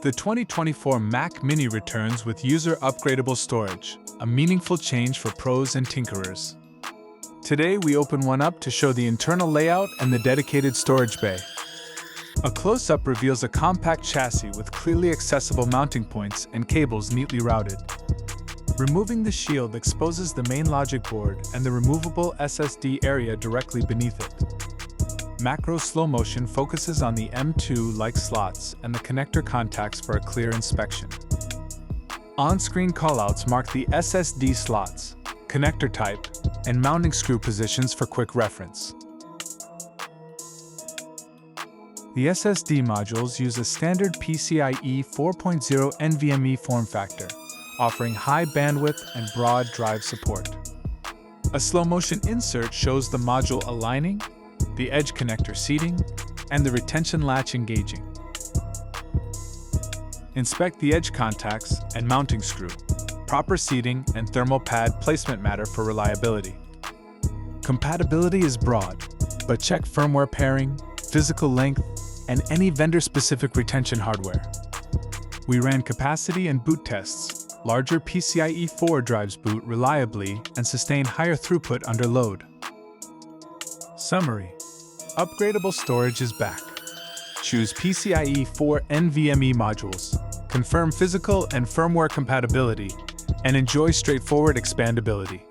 The 2024 Mac Mini returns with user-upgradable storage, a meaningful change for pros and tinkerers. Today we open one up to show the internal layout and the dedicated storage bay. A close-up reveals a compact chassis with clearly accessible mounting points and cables neatly routed. Removing the shield exposes the main logic board and the removable SSD area directly beneath it. Macro slow motion focuses on the M2-like slots and the connector contacts for a clear inspection. On-screen callouts mark the SSD slots, connector type, and mounting screw positions for quick reference. The SSD modules use a standard PCIe 4.0 NVMe form factor, offering high bandwidth and broad drive support. A slow-motion insert shows the module aligning, the edge connector seating, and the retention latch engaging. Inspect the edge contacts and mounting screw. Proper seating and thermal pad placement matter for reliability. Compatibility is broad, but check firmware pairing, physical length, and any vendor-specific retention hardware. We ran capacity and boot tests. Larger PCIe 4 drives boot reliably and sustain higher throughput under load. Summary: upgradable storage is back. Choose PCIe 4 NVMe modules, confirm physical and firmware compatibility, and enjoy straightforward expandability.